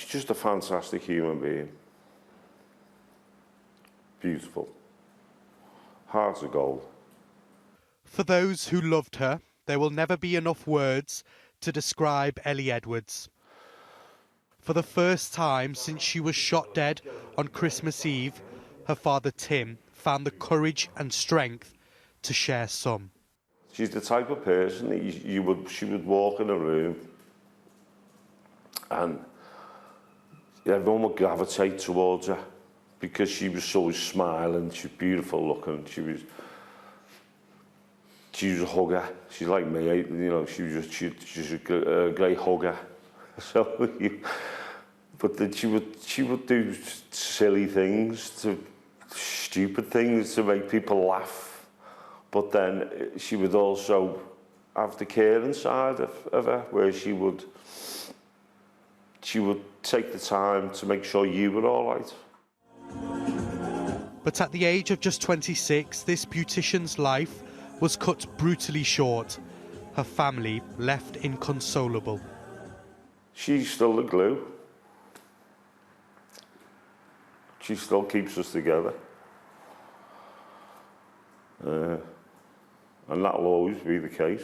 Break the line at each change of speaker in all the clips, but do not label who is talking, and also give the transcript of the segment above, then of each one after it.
just a fantastic human being. Beautiful. Heart of gold.
For those who loved her, there will never be enough words to describe Elle Edwards. For the first time since she was shot dead on Christmas Eve, her father Tim found the courage and strength to share some.
She's the type of person that she would walk in a room and everyone would gravitate towards her because she was always smiling, she was beautiful looking, she was a hugger. She's like me, you know, she's a great hugger. So, but then she would do silly things, stupid things to make people laugh. But then she would also have the caring side of her, where she would take the time to make sure you were all right.
But at the age of just 26, this beautician's life was cut brutally short. Her family left inconsolable.
She's still the glue. She still keeps us together. And that will always be the case.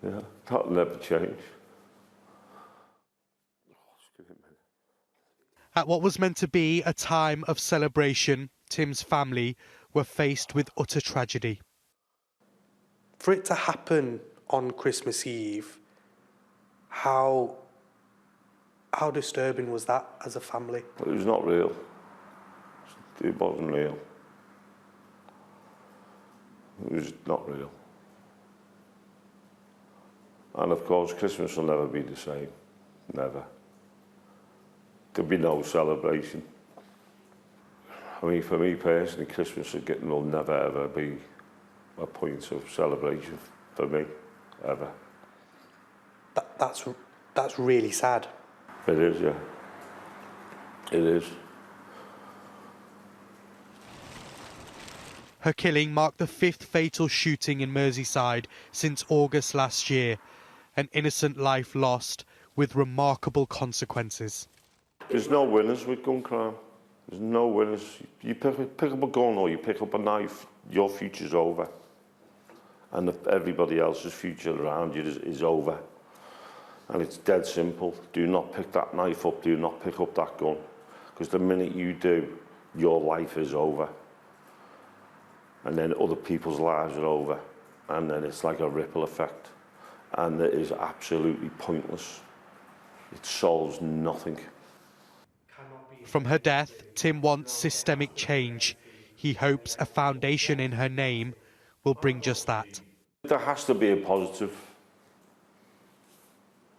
Yeah, that'll never change.
At what was meant to be a time of celebration, Tim's family were faced with utter tragedy.
For it to happen on Christmas Eve, how disturbing was that as a family?
It was not real. It wasn't real. It was not real. And of course, Christmas will never be the same. Never. There'll be no celebration. I mean, for me personally, Christmas will never ever be a point of celebration for me, ever.
That's really sad.
It is, yeah. It is.
Her killing marked the 5th fatal shooting in Merseyside since August last year. An innocent life lost with remarkable consequences.
There's no winners with gun crime. There's no winners. You pick up a gun or you pick up a knife, your future's over. And everybody else's future around you is over. And it's dead simple. Do not pick that knife up, do not pick up that gun. Because the minute you do, your life is over. And then other people's lives are over. And then it's like a ripple effect. And it is absolutely pointless. It solves nothing.
From her death, Tim wants systemic change. He hopes a foundation in her name will bring just that.
There has to be a positive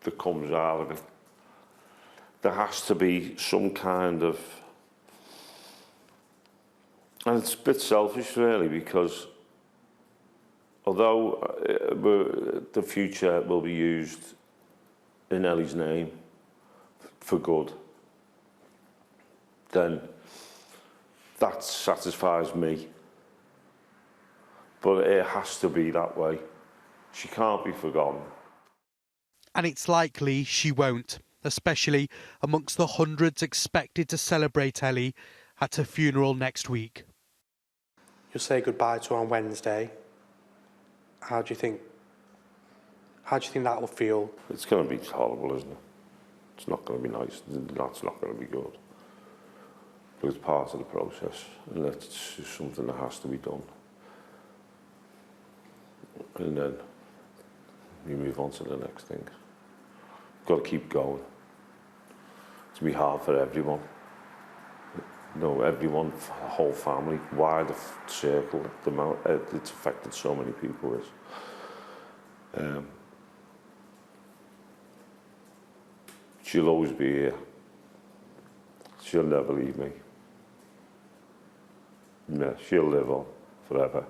that comes out of it. There has to be some kind of... And it's a bit selfish, really, because although the future will be used in Ellie's name for good, then that satisfies me. But it has to be that way. She can't be forgotten.
And it's likely she won't, especially amongst the hundreds expected to celebrate Ellie at her funeral next week.
You'll say goodbye to her on Wednesday. How do you think that will feel?
It's going to be horrible, isn't it? It's not going to be nice. That's not going to be good. But it's part of the process, and it's just something that has to be done. And then you move on to the next thing. Got to keep going. It's going to be hard for everyone. No, everyone, the whole family, wider circle, the amount it's affected so many people is. She'll always be here. She'll never leave me. Yeah, she'll live on forever.